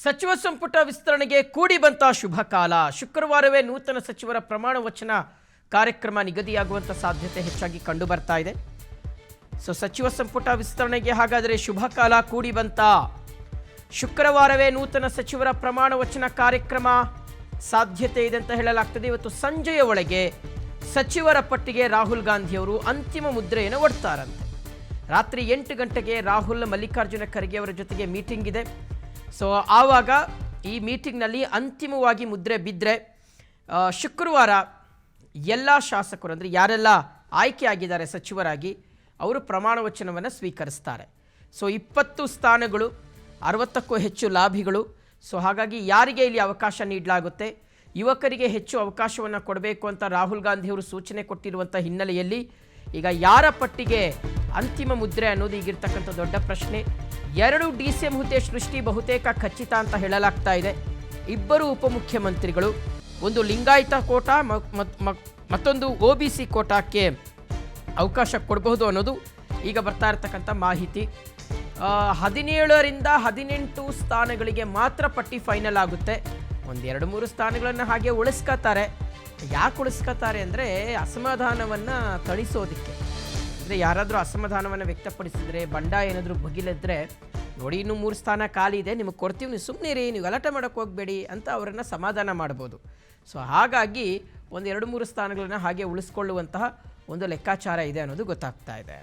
ಸಚಿವ ಸಂಪುಟ ವಿಸ್ತರಣೆಗೆ ಕೂಡಿ ಬಂತ ಶುಭ ಕಾಲ. ಶುಕ್ರವಾರವೇ ನೂತನ ಸಚಿವರ ಪ್ರಮಾಣ ವಚನ ಕಾರ್ಯಕ್ರಮ ನಿಗದಿಯಾಗುವಂತ ಸಾಧ್ಯತೆ ಹೆಚ್ಚಾಗಿ ಕಂಡು ಬರ್ತಾ ಇದೆ. ಸಚಿವ ಸಂಪುಟ ವಿಸ್ತರಣೆಗೆ ಹಾಗಾದರೆ ಶುಭ ಕಾಲ ಕೂಡಿ ಬಂತ. ಶುಕ್ರವಾರವೇ ನೂತನ ಸಚಿವರ ಪ್ರಮಾಣ ವಚನ ಕಾರ್ಯಕ್ರಮ ಸಾಧ್ಯತೆ ಇದೆ ಅಂತ ಹೇಳಲಾಗ್ತದೆ. ಇವತ್ತು ಸಂಜೆಯ ಒಳಗೆ ಸಚಿವರ ಪಟ್ಟಿಗೆ ರಾಹುಲ್ ಗಾಂಧಿ ಅವರು ಅಂತಿಮ ಮುದ್ರೆಯನ್ನು ಒಡ್ತಾರಂತೆ. ರಾತ್ರಿ 8 ಗಂಟೆಗೆ ರಾಹುಲ್ ಮಲ್ಲಿಕಾರ್ಜುನ ಖರ್ಗೆ ಅವರ ಜೊತೆಗೆ ಮೀಟಿಂಗ್ ಇದೆ. ಸೊ ಆವಾಗ ಈ ಮೀಟಿಂಗ್ನಲ್ಲಿ ಅಂತಿಮವಾಗಿ ಮುದ್ರೆ ಬಿದ್ದರೆ ಶುಕ್ರವಾರ ಎಲ್ಲ ಶಾಸಕರು ಅಂದರೆ ಯಾರೆಲ್ಲ ಆಯ್ಕೆ ಆಗಿದ್ದಾರೆ ಸಚಿವರಾಗಿ ಅವರು ಪ್ರಮಾಣ ವಚನವನ್ನು ಸ್ವೀಕರಿಸ್ತಾರೆ. ಸೊ 20 ಸ್ಥಾನಗಳು, 60ಕ್ಕೂ ಹೆಚ್ಚು ಲಾಭಿಗಳು. ಸೊ ಹಾಗಾಗಿ ಯಾರಿಗೆ ಇಲ್ಲಿ ಅವಕಾಶ ನೀಡಲಾಗುತ್ತೆ, ಯುವಕರಿಗೆ ಹೆಚ್ಚು ಅವಕಾಶವನ್ನು ಕೊಡಬೇಕು ಅಂತ ರಾಹುಲ್ ಗಾಂಧಿ ಅವರು ಸೂಚನೆ ಕೊಟ್ಟಿರುವಂಥ ಹಿನ್ನೆಲೆಯಲ್ಲಿ ಈಗ ಯಾರ ಪಟ್ಟಿಗೆ ಅಂತಿಮ ಮುದ್ರೆ ಅನ್ನೋದು ಈಗಿರ್ತಕ್ಕಂಥ ದೊಡ್ಡ ಪ್ರಶ್ನೆ. 2 DCM ಹುದ್ದೆ ಸೃಷ್ಟಿ ಬಹುತೇಕ ಖಚಿತ ಅಂತ ಹೇಳಲಾಗ್ತಾ ಇದೆ. 2 ಉಪಮುಖ್ಯಮಂತ್ರಿಗಳು, ಒಂದು ಲಿಂಗಾಯತ ಕೋಟಾ ಮತ್ತೊಂದು OBC ಕೋಟಾಕ್ಕೆ ಅವಕಾಶ ಕೊಡಬಹುದು ಅನ್ನೋದು ಈಗ ಬರ್ತಾ ಇರತಕ್ಕಂಥ ಮಾಹಿತಿ. 17ರಿಂದ 18 ಸ್ಥಾನಗಳಿಗೆ ಮಾತ್ರ ಪಟ್ಟಿ ಫೈನಲ್ ಆಗುತ್ತೆ. 1-2-3 ಸ್ಥಾನಗಳನ್ನು ಹಾಗೆ ಉಳಿಸ್ಕೋತಾರೆ. ಯಾಕೆ ಉಳಿಸ್ಕೋತಾರೆ ಅಂದರೆ ಅಸಮಾಧಾನವನ್ನು ತಣಿಸೋದಕ್ಕೆ. ಅಂದರೆ ಯಾರಾದರೂ ಅಸಮಾಧಾನವನ್ನು ವ್ಯಕ್ತಪಡಿಸಿದರೆ, ಬಂಡಾಯ ಏನಾದರೂ ಬಗಿಲಿದ್ರೆ, ನೋಡಿ ಇನ್ನೂ 3 ಸ್ಥಾನ ಖಾಲಿ ಇದೆ, ನಿಮಗೆ ಕೊಡ್ತೀವಿ, ನೀವು ಸುಮ್ಮನೆ ರೀ, ನೀವು ಗಲಾಟೆ ಮಾಡೋಕ್ಕೆ ಹೋಗಬೇಡಿ ಅಂತ ಅವರನ್ನು ಸಮಾಧಾನ ಮಾಡ್ಬೋದು. ಸೊ ಹಾಗಾಗಿ 1-2-3 ಸ್ಥಾನಗಳನ್ನು ಹಾಗೆ ಉಳಿಸ್ಕೊಳ್ಳುವಂತಹ ಒಂದು ಲೆಕ್ಕಾಚಾರ ಇದೆ ಅನ್ನೋದು ಗೊತ್ತಾಗ್ತಾ ಇದೆ.